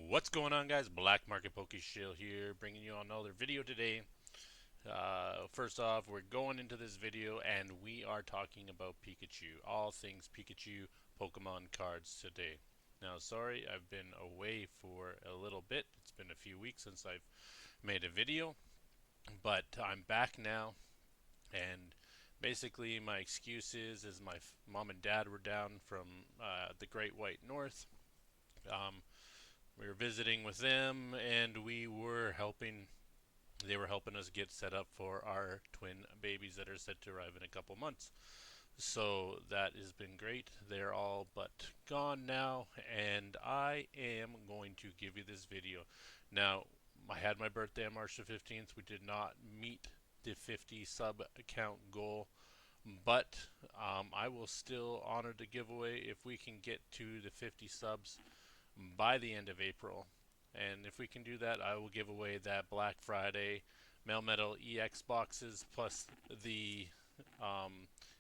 What's going on, guys? Black Market Pokeshill here, bringing you another video today. First off, we're going into this video and we are talking about Pikachu, all things Pikachu Pokemon cards today. Now, sorry, I've been away for a little bit. It's been a few weeks since I've made a video, but I'm back now. And basically, my excuse is my mom and dad were down from the Great White North. Um, we were visiting with them, and they were helping us get set up for our twin babies that are set to arrive in a couple months. So that has been great. They're all but gone now, and I am going to give you this video. Now, I had my birthday on March the 15th. We did not meet the 50 sub account goal, but I will still honor the giveaway if we can get to the 50 subs by the end of April. And if we can do that, I will give away that Black Friday Melmetal EX boxes plus the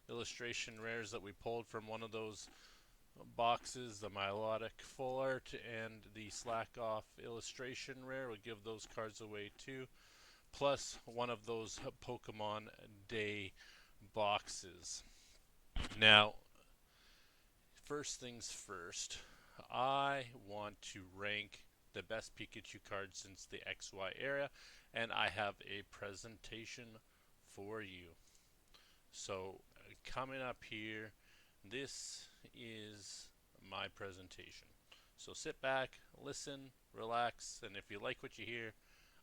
illustration rares that we pulled from one of those boxes, the Milotic Full Art and the Slack Off illustration rare. We'll give those cards away too, plus one of those Pokemon Day boxes. Now, first things first, I want to rank the best Pikachu cards since the XY era, and I have a presentation for you. So, coming up here, this is my presentation. So, sit back, listen, relax, and if you like what you hear,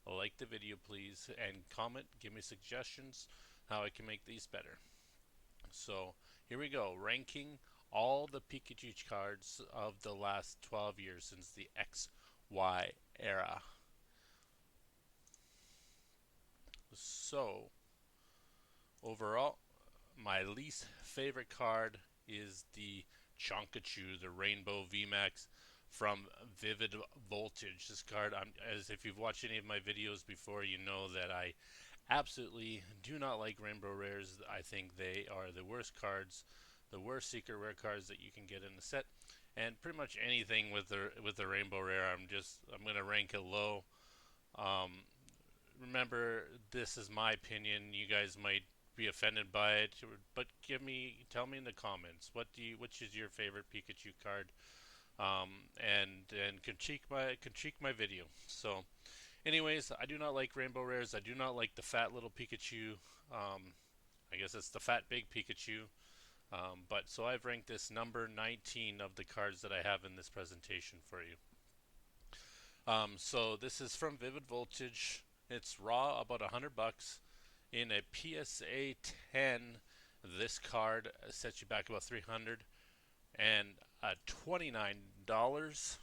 like the video please, and comment, give me suggestions how I can make these better. So, here we go, ranking all the Pikachu cards of the last 12 years since the XY era. So, overall, my least favorite card is the Chonkachu, the Rainbow VMAX from Vivid Voltage. This card, as if you've watched any of my videos before, you know that I absolutely do not like Rainbow Rares. I think they are the worst cards, the worst secret rare cards that you can get in the set. And pretty much anything with the Rainbow Rare, I'm gonna rank it low. Um, Remember, this is my opinion. You guys might be offended by it, but tell me in the comments, which is your favorite Pikachu card, and critique my video. So, anyways, I do not like Rainbow Rares. I do not like the fat little Pikachu. I guess it's the fat big Pikachu. But so I've ranked this number 19 of the cards that I have in this presentation for you. So this is from Vivid Voltage. It's raw, about $100. In a PSA 10, this card sets you back about 300, and $29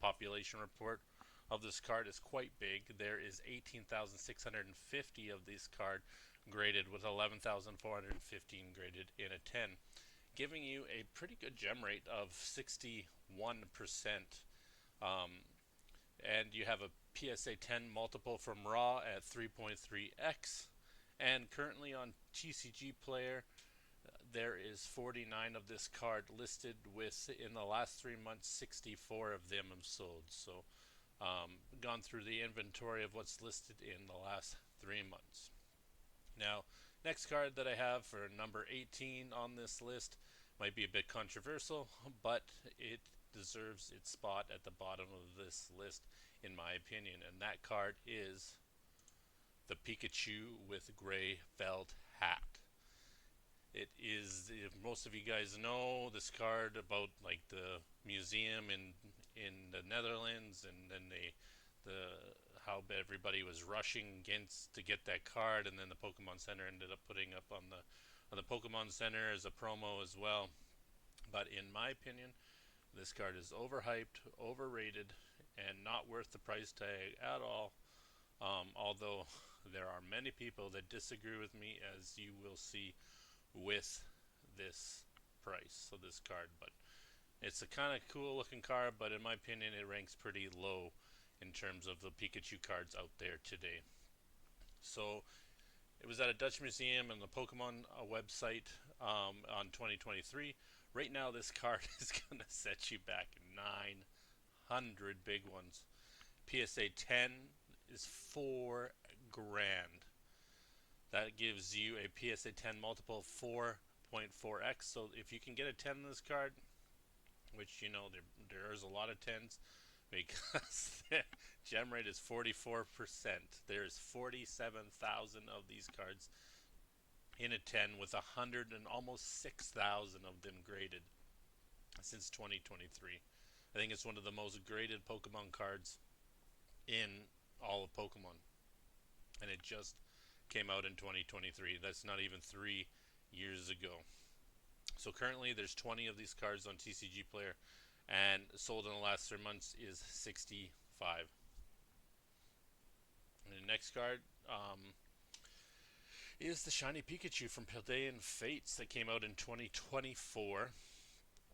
population report of this card is quite big. There is 18,650 of this card graded, with 11,415 graded in a 10, giving you a pretty good gem rate of 61%. Um, and you have a PSA 10 multiple from Raw at 3.3x. And currently on TCG Player, there is 49 of this card listed, with, in the last 3 months, 64 of them have sold. So, gone through the inventory of what's listed in the last 3 months. Now, next card that I have for number 18 on this list might be a bit controversial, but it deserves its spot at the bottom of this list, in my opinion, and that card is the Pikachu with gray felt hat. It is, if most of you guys know this card about like the museum in the Netherlands, and then the how everybody was rushing against to get that card, and then the Pokemon Center ended up putting up on the Pokemon Center as a promo as well. But in my opinion, this card is overhyped, overrated, and not worth the price tag at all. Although there are many people that disagree with me, as you will see with this price of this card. But it's a kind of cool looking card, but in my opinion, it ranks pretty low in terms of the Pikachu cards out there today. So it was at a Dutch museum and the Pokemon website on 2023. Right now, this card is going to set you back 900 big ones. PSA 10 is 4 grand. That gives you a PSA 10 multiple of 4.4x. So if you can get a 10 in this card, which you know there's a lot of 10s, because the gem rate is 44%. There's 47,000 of these cards in a 10, with 100 and almost 6,000 of them graded since 2023. I think it's one of the most graded Pokemon cards in all of Pokemon, and it just came out in 2023. That's not even 3 years ago. So currently there's 20 of these cards on TCG Player, and sold in the last 3 months is 65. And the next card is the Shiny Pikachu from Paldean Fates that came out in 2024.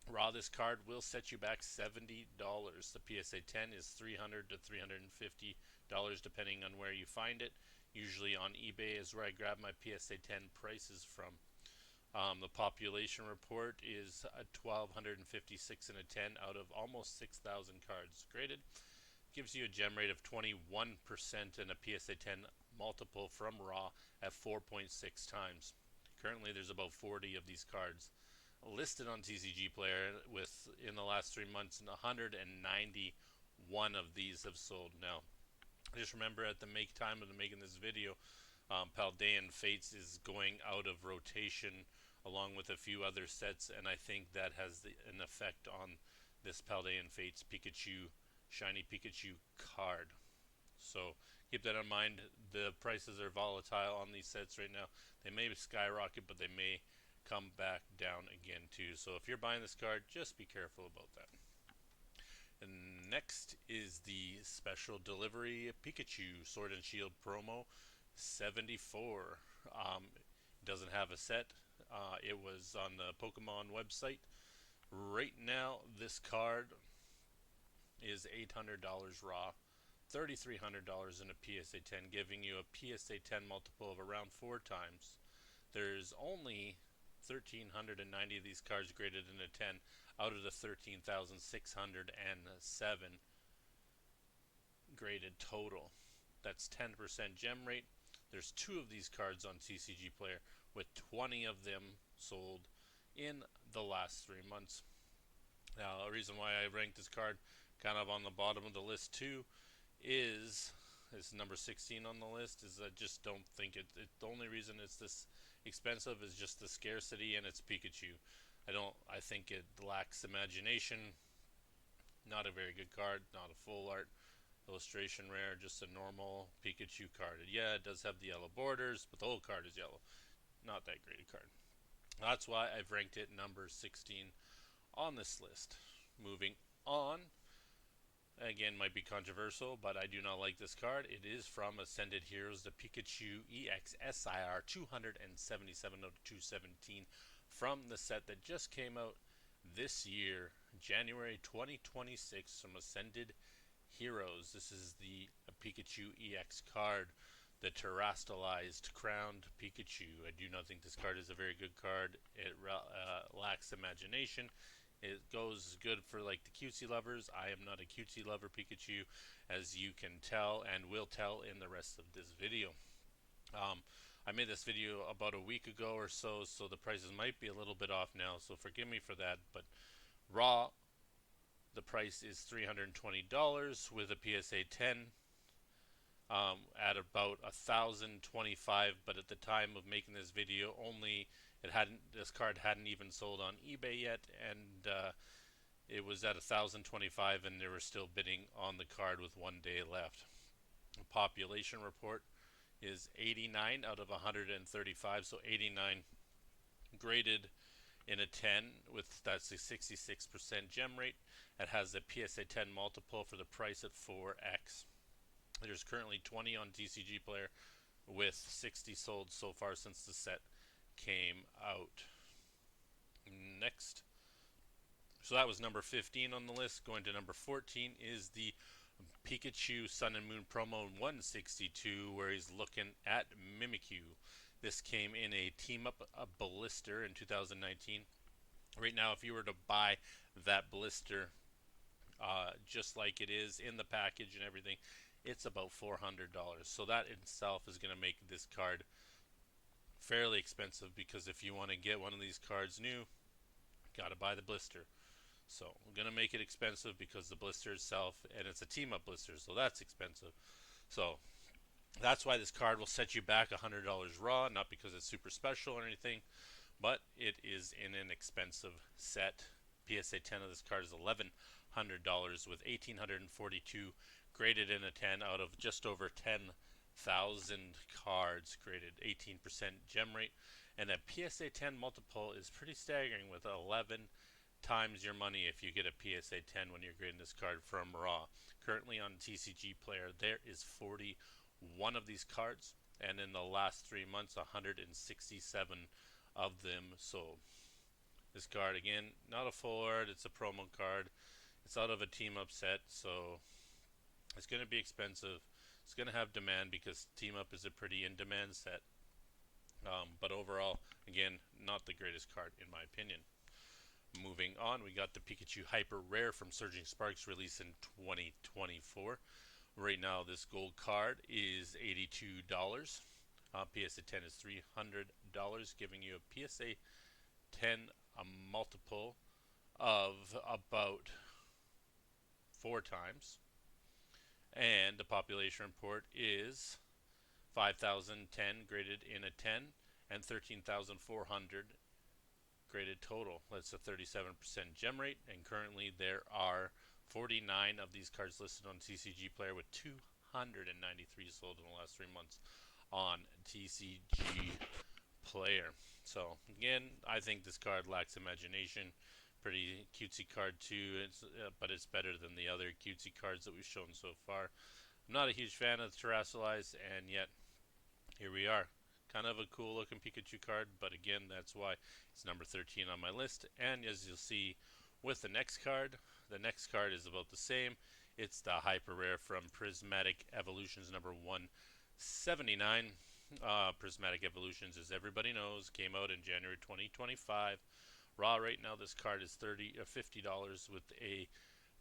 Raw, this card will set you back $70. The PSA 10 is $300 to $350 depending on where you find it. Usually on eBay is where I grab my PSA 10 prices from. The population report is 1,256 in a 10 out of almost 6,000 cards graded. Gives you a gem rate of 21% and a PSA 10 multiple from Raw at 4.6 times. Currently, there's about 40 of these cards listed on TCG Player, with in the last 3 months, and 191 of these have sold. Now, just remember at the time of making this video, Paldean Fates is going out of rotation along with a few other sets, and I think that has an effect on this Paldean Fates Pikachu, Shiny Pikachu card. So keep that in mind. The prices are volatile on these sets right now. They may skyrocket, but they may come back down again too. So if you're buying this card, just be careful about that. And next is the special delivery Pikachu Sword and Shield promo 74. It doesn't have a set. It was on the Pokemon website. Right now, this card is $800 raw, $3,300 in a PSA 10, giving you a PSA 10 multiple of around 4 times. There's only 1,390 of these cards graded in a 10 out of the 13,607 graded total. That's 10% gem rate. There's 2 of these cards on TCG Player, with 20 of them sold in the last 3 months. Now, a reason why I ranked this card kind of on the bottom of the list too is number 16 on the list, is I just don't think the only reason it's this expensive is just the scarcity, and it's Pikachu. I think it lacks imagination. Not a very good card, not a full art illustration rare, just a normal Pikachu card. Yeah, it does have the yellow borders, but the whole card is yellow. Not that great a card. That's why I've ranked it number 16 on this list. Moving on, again, might be controversial, but I do not like this card. It is from Ascended Heroes, the Pikachu EX SIR 277 out of 217 from the set that just came out this year, January 2026, from Ascended Heroes. This is the Pikachu EX card, the terastallized crowned Pikachu. I do not think this card is a very good card. It lacks imagination. It goes good for like the cutesy lovers. I am not a cutesy lover Pikachu, as you can tell and will tell in the rest of this video. I made this video about a week ago or so, so the prices might be a little bit off now, so forgive me for that. But raw, the price is $320 with a PSA 10 at about $1,025. But at the time of making this video, this card hadn't even sold on eBay yet, and it was at $1,025, and they were still bidding on the card with 1 day left. The population report is 89 out of 135, so 89 graded in a 10, that's a 66% gem rate. It has a PSA 10 multiple for the price at 4x. There's currently 20 on TCG Player, with 60 sold so far since the set came out. Next, so that was number 15 on the list. Going to number 14 is the Pikachu Sun and Moon promo 162, where he's looking at Mimikyu. This came in a team up a blister in 2019. Right now, if you were to buy that blister, just like it is in the package and everything. It's about $400. So that in itself is going to make this card fairly expensive, because if you want to get one of these cards new, got to buy the blister. So I'm going to make it expensive because the blister itself, and it's a team up blister, so that's expensive. So that's why this card will set you back $100 raw, not because it's super special or anything, but it is in an expensive set. PSA 10 of this card is $1,100 with 1,842 graded in a 10 out of just over 10,000 cards graded, 18% gem rate, and a PSA 10 multiple is pretty staggering with 11 times your money if you get a PSA 10 when you're grading this card from raw. Currently on TCG Player, there is 41 of these cards, and in the last 3 months, 167 of them. So this card, again, not a full art, it's a promo card. It's out of a team up set, so it's going to be expensive. It's going to have demand because team up is a pretty in demand set. But overall, again, not the greatest card in my opinion. Moving on, we got the Pikachu Hyper Rare from Surging Sparks, released in 2024. Right now, this gold card is $82. PSA 10 is $300, giving you a PSA 10 a multiple of about 4 times. And the population report is 5,010 graded in a 10 and 13,400 graded total. That's a 37% gem rate, and currently there are 49 of these cards listed on TCG Player, with 293 sold in the last 3 months on TCG Player. So again, I think this card lacks imagination. Pretty cutesy card too, but it's better than the other cutesy cards that we've shown so far. I'm not a huge fan of the Terrasilize, and yet here we are. Kind of a cool looking Pikachu card, but again, that's why it's number 13 on my list. And as you'll see with the next card is about the same. It's the Hyper Rare from Prismatic Evolutions number 179. Prismatic Evolutions, as everybody knows, came out in January 2025. Raw right now, this card is $50 with a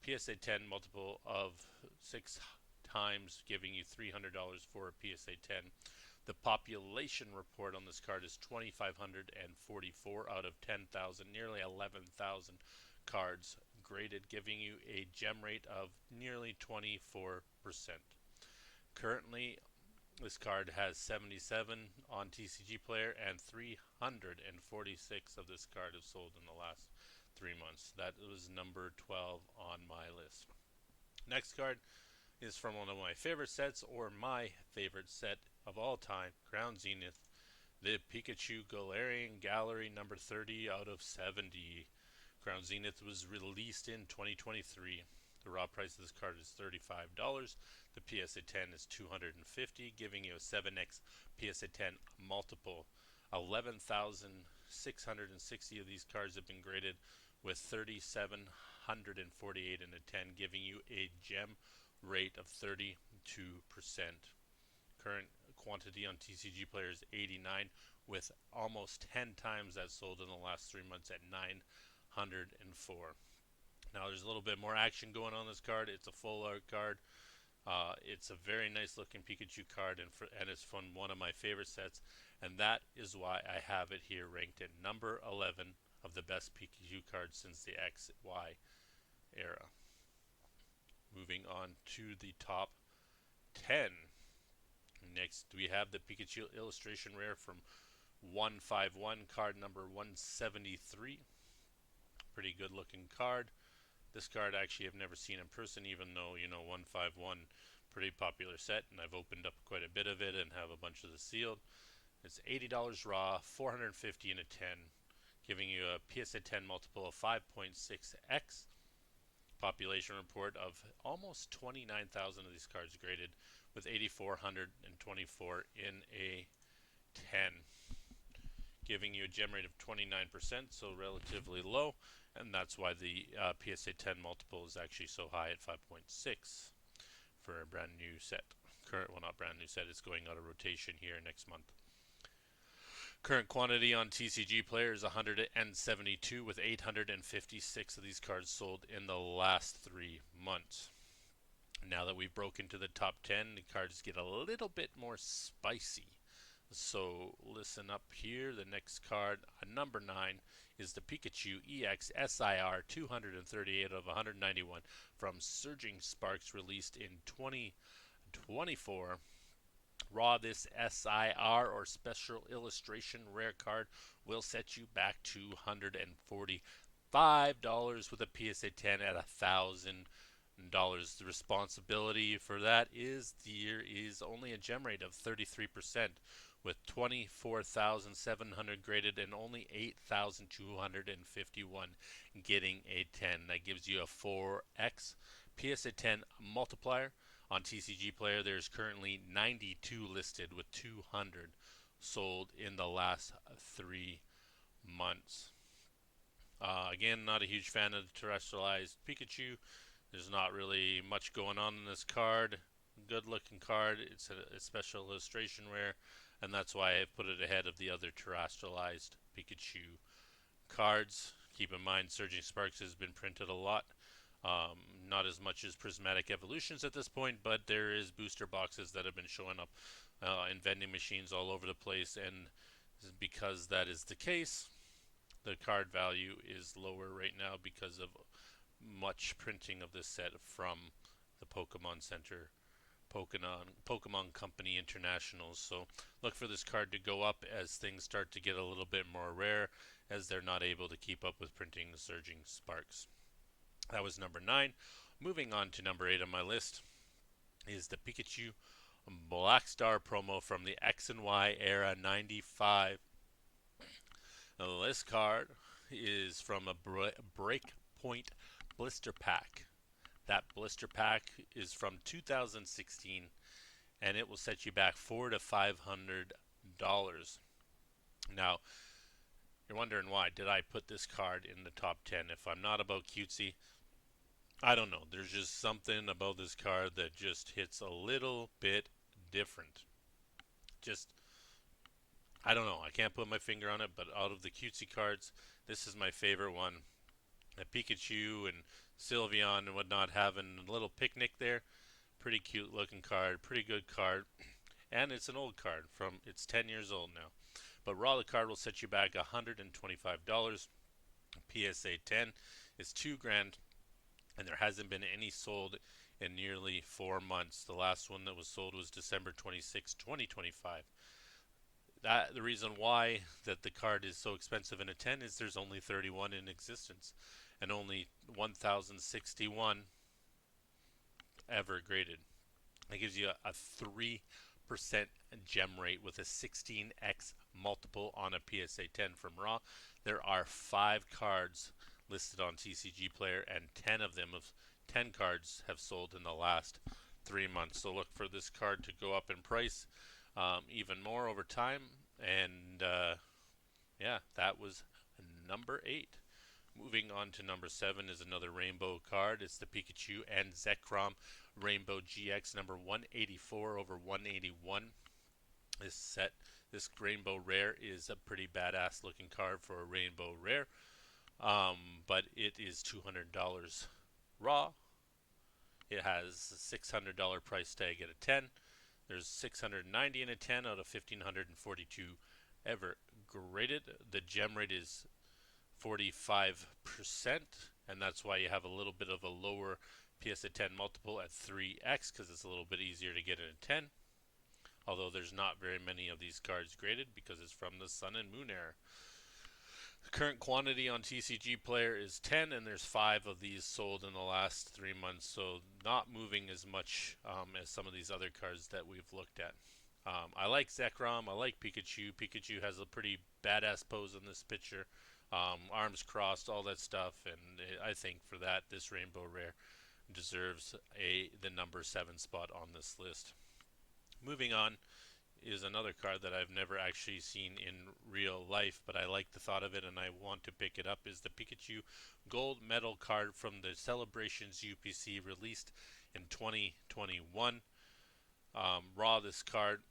PSA 10 multiple of 6 times, giving you $300 for a PSA 10. The population report on this card is 2,544 out of 10,000, nearly 11,000 cards graded, giving you a gem rate of nearly 24%. Currently, this card has 77 on TCG Player, and 346 of this card have sold in the last 3 months. That was number 12 on my list. Next card is from one of my favorite sets, or my favorite set of all time, Crown Zenith, the Pikachu Galarian Gallery number 30 out of 70. Crown Zenith was released in 2023. The raw price of this card is $35. The PSA 10 is $250, giving you a 7x PSA 10 multiple. 11,660 of these cards have been graded with 3,748 in a 10, giving you a gem rate of 32%. Current quantity on TCG Player is 89, with almost 10 times that sold in the last 3 months at 904. Now there's a little bit more action going on this card. It's a full art card. It's a very nice looking Pikachu card, and it's from one of my favorite sets, and that is why I have it here ranked at number 11 of the best Pikachu cards since the XY era. Moving on to the top 10. Next, we have the Pikachu Illustration Rare from 151, card number 173. Pretty good looking card. This card actually I've never seen in person, even though, 151, pretty popular set, and I've opened up quite a bit of it and have a bunch of the sealed. It's $80 raw, $450 in a 10, giving you a PSA 10 multiple of 5.6x. Population report of almost 29,000 of these cards graded, with 8,424 in a 10, giving you a gem rate of 29%, so relatively low, and that's why the PSA 10 multiple is actually so high at 5.6 for a brand new set. Well, not brand new set, it's going out of rotation here next month. Current quantity on TCG Player is 172, with 856 of these cards sold in the last 3 months. Now that we've broken to the top 10, the cards get a little bit more spicy. So listen up here. The next card, number 9, is the Pikachu EX SIR 238 of 191 from Surging Sparks, released in 2024. Raw, this SIR or Special Illustration Rare card will set you back $245 with a PSA 10 at $1,000. The responsibility for that is there is only a gem rate of 33%, with 24,700 graded and only 8,251 getting a 10. That gives you a 4x PSA 10 multiplier. On TCG Player, there's currently 92 listed, with 200 sold in the last 3 months. Again, not a huge fan of the terrestrialized Pikachu. There's not really much going on in this card. Good looking card. It's a special illustration rare, and that's why I put it ahead of the other terrestrialized Pikachu cards. Keep in mind, Surging Sparks has been printed a lot. Not as much as Prismatic Evolutions at this point, but there is booster boxes that have been showing up in vending machines all over the place, and because that is the case, the card value is lower right now because of much printing of this set from the Pokemon Center, Pokemon Company Internationals. So look for this card to go up as things start to get a little bit more rare, as they're not able to keep up with printing Surging Sparks. That was number 9. Moving on to number 8 on my list is the Pikachu Black Star promo from the X and Y era 95. Now, this card is from a Breakpoint blister pack. That blister pack is from 2016, and it will set you back $400 to $500. Now, you're wondering why did I put this card in the top 10? If I'm not about cutesy, I don't know. There's just something about this card that just hits a little bit different. Just, I don't know. I can't put my finger on it, but out of the cutesy cards, this is my favorite one. Pikachu and Sylveon and whatnot having a little picnic there. Pretty cute looking card. Pretty good card. And it's an old card. It's 10 years old now. But raw, the card will set you back $125. PSA 10 is $2,000. And there hasn't been any sold in nearly 4 months. The last one that was sold was December 26, 2025. The reason why that the card is so expensive in a 10 is there's only 31 in existence, and only 1,061 ever graded. That gives you a 3% gem rate with a 16x multiple on a PSA 10 from raw. There are 5 cards listed on TCG Player, and 10 of them, 10 cards, have sold in the last 3 months. So look for this card to go up in price even more over time. And yeah, that was number 8. Moving on to number 7 is another rainbow card. It's the Pikachu and Zekrom Rainbow GX number 184 over 181. This rainbow rare is a pretty badass looking card for a rainbow rare. But it is $200 raw. It has a $600 price tag at a 10. There's 690 in a 10 out of 1,542 ever graded. The gem rate is 45%, and that's why you have a little bit of a lower PSA 10 multiple at 3x, because it's a little bit easier to get in a 10. Although there's not very many of these cards graded because it's from the Sun and Moon era. The current quantity on TCG Player is 10, and there's 5 of these sold in the last 3 months, so not moving as much as some of these other cards that we've looked at. I like Zekrom, I like Pikachu. Pikachu has a pretty badass pose in this picture, arms crossed, all that stuff, and I think for that, this Rainbow Rare deserves the number 7 spot on this list. Moving on is another card that I've never actually seen in real life, but I like the thought of it and I want to pick it up, is the Pikachu Gold Medal card from the Celebrations UPC, released in 2021. Raw, this card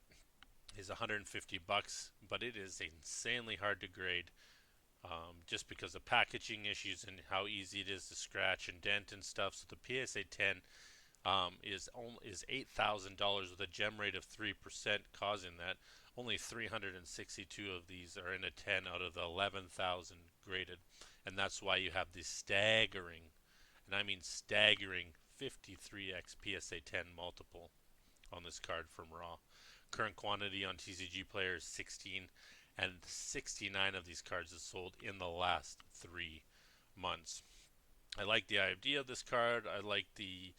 is 150 bucks, but it is insanely hard to grade, just because of packaging issues and how easy it is to scratch and dent and stuff. So the PSA 10 is $8,000 with a gem rate of 3%, causing that only 362 of these are in a 10 out of the 11,000 graded, and that's why you have this staggering, and I mean staggering, 53x PSA 10 multiple on this card from Raw. Current quantity on TCG Player is 16, and 69 of these cards is sold in the last 3 months. I like the idea of this card. I like the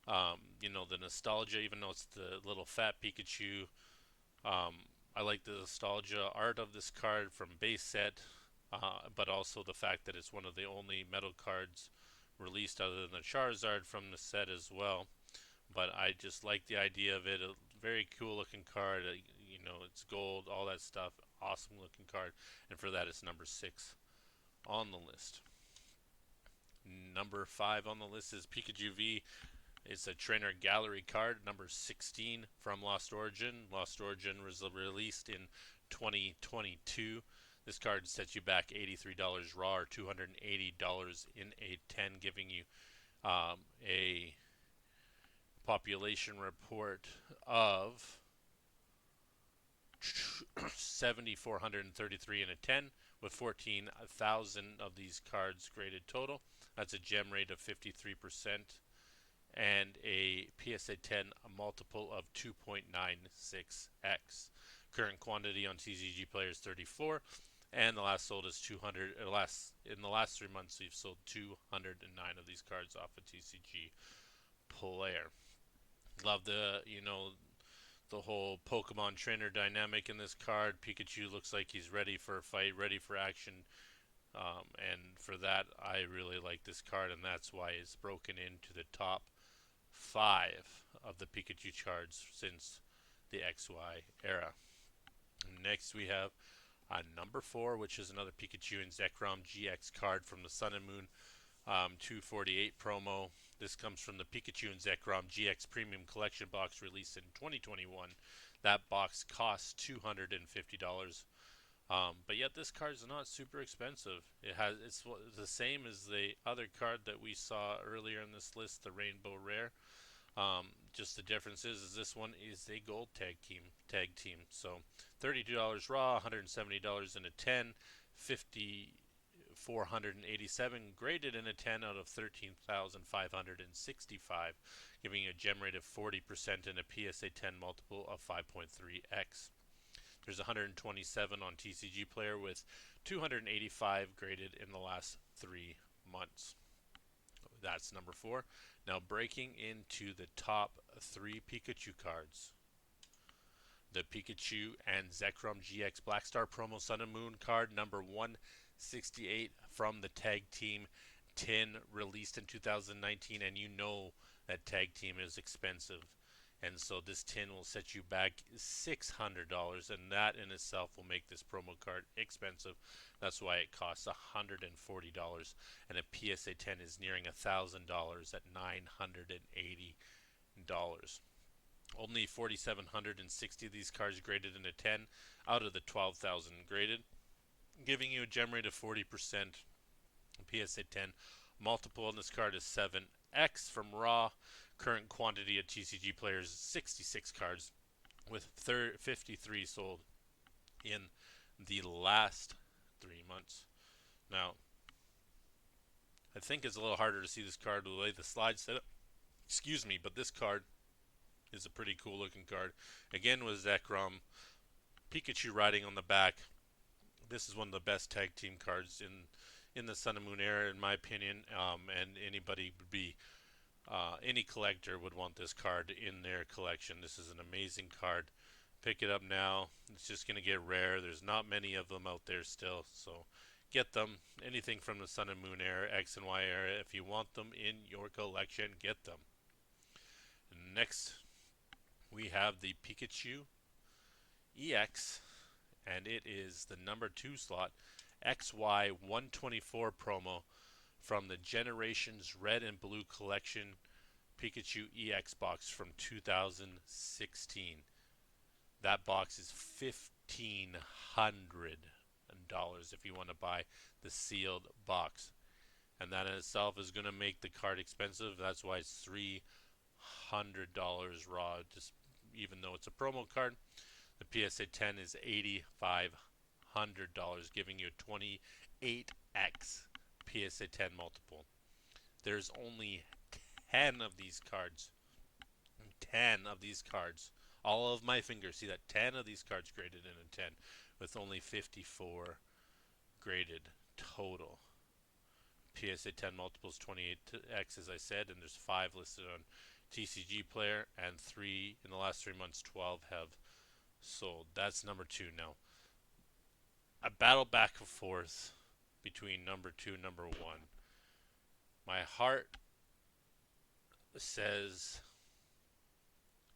the nostalgia, even though it's the little fat Pikachu. I like the nostalgia art of this card from base set, but also the fact that it's one of the only metal cards released other than the Charizard from the set as well. But I just like the idea of it. A very cool looking card. It's gold, all that stuff. Awesome looking card. And for that, it's number 6 on the list. Number 5 on the list is Pikachu V. It's a trainer gallery card, number 16 from Lost Origin. Lost Origin was released in 2022. This card sets you back $83 raw or $280 in a 10, giving you a population report of 7,433 in a 10, with 14,000 of these cards graded total. That's a gem rate of 53%. And a PSA 10 multiple of 2.96x. Current quantity on TCG Player is 34, and the last sold is 200. In the last 3 months, we've sold 209 of these cards off of TCG Player. Love the whole Pokemon trainer dynamic in this card. Pikachu looks like he's ready for a fight, ready for action. And for that, I really like this card, and that's why it's broken into the top 5 of the Pikachu cards since the XY era. Next, we have number 4, which is another Pikachu and Zekrom GX card from the Sun and Moon 248 promo. This comes from the Pikachu and Zekrom GX Premium Collection box released in 2021. That box costs $250. But yet this card is not super expensive. It's the same as the other card that we saw earlier in this list, the Rainbow Rare. Just the difference is this one is a gold tag team. So $32 raw, $170 in a 10, 5,487 graded in a 10 out of 13,565, giving you a gem rate of 40% and a PSA 10 multiple of 5.3x. There's 127 on TCG Player with 285 graded in the last 3 months. That's number 4. Now breaking into the top 3 Pikachu cards. The Pikachu and Zekrom GX Black Star Promo Sun and Moon card number 168 from the Tag Team tin, released in 2019, and you know that Tag Team is expensive. And so this tin will set you back $600, and that in itself will make this promo card expensive. That's why it costs $140, and a PSA 10 is nearing $1,000 at $980. Only 4,760 of these cards graded in a 10 out of the 12,000 graded, giving you a gem rate of 40%. PSA 10 multiple on this card is 7x from Raw. Current quantity at TCG Players is 66 cards, with 53 sold in the last 3 months. Now, I think it's a little harder to see this card the way the slide set up. Excuse me, but this card is a pretty cool looking card. Again, with Zekrom, Pikachu riding on the back. This is one of the best tag team cards in the Sun and Moon era, in my opinion. And anybody would be any collector would want this card in their collection. This is an amazing card. Pick it up now. It's just going to get rare. There's not many of them out there still, so get them. Anything from the Sun and Moon era, X and Y era, if you want them in your collection, get them. Next, we have the Pikachu EX, and it is the number 2 slot XY 124 promo from the Generations Red and Blue Collection Pikachu EX box from 2016. That box is $1,500 if you want to buy the sealed box. And that in itself is going to make the card expensive. That's why it's $300 raw. Just even though it's a promo card, the PSA 10 is $8,500, giving you a 28x PSA 10 multiple. There's only 10 of these cards. 10 of these cards. All of my fingers. See that? 10 of these cards graded in a 10, with only 54 graded total. PSA 10 multiples 28x, as I said, and there's 5 listed on TCG Player, and 3 in the last 3 months, 12 have sold. That's number 2. Now, a battle back and forth between number 2 and number 1. My heart says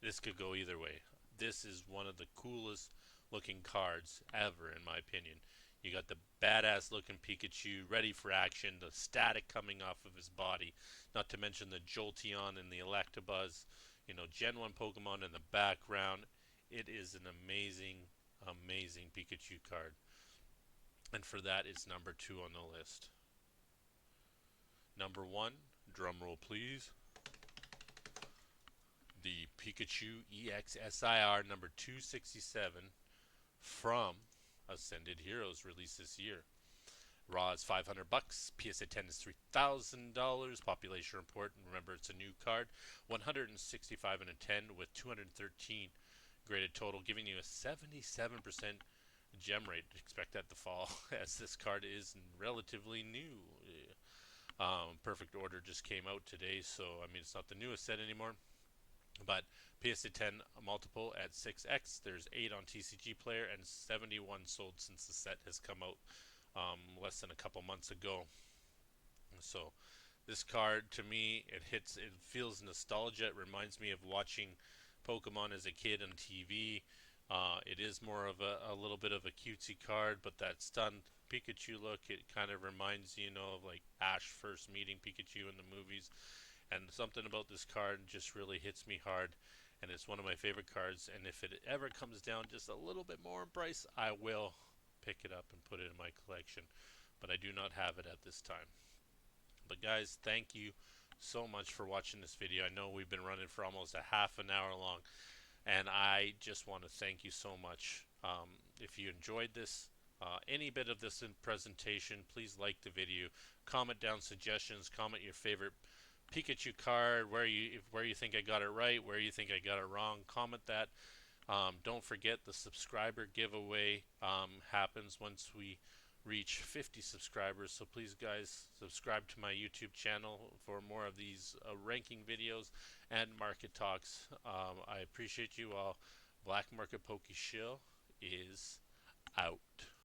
this could go either way. This is one of the coolest looking cards ever, in my opinion. You got the badass looking Pikachu ready for action, the static coming off of his body, not to mention the Jolteon and the Electabuzz, Gen 1 Pokemon in the background. It is an amazing, amazing Pikachu card. And for that, it's number 2 on the list. Number 1, drum roll please. The Pikachu EX SIR number 267 from Ascended Heroes, released this year. Raw is $500. PSA 10 is $3,000. Population report, and remember it's a new card. 165 and a 10 with 213 graded total, giving you a 77% gem rate. Expect that to fall as this card is relatively new. Perfect Order just came out today, so I mean it's not the newest set anymore. But PSA 10 multiple at 6x. There's 8 on TCG Player and 71 sold since the set has come out less than a couple months ago. So this card, to me, it feels nostalgia. It reminds me of watching Pokemon as a kid on TV. It is more of a little bit of a cutesy card, but that stunned Pikachu look, it kind of reminds you, of like Ash first meeting Pikachu in the movies. And something about this card just really hits me hard, and it's one of my favorite cards. And if it ever comes down just a little bit more in price, I will pick it up and put it in my collection. But I do not have it at this time. But guys, thank you so much for watching this video. I know we've been running for almost a half an hour long, and I just want to thank you so much. If you enjoyed this, any bit of this presentation, please like the video, comment down suggestions, comment your favorite Pikachu card, where you think I got it right, where you think I got it wrong. Comment that. Don't forget the subscriber giveaway happens once we reach 50 subscribers. So please, guys, subscribe to my YouTube channel for more of these ranking videos and market talks. I appreciate you all. Black Market Poke Shill is out.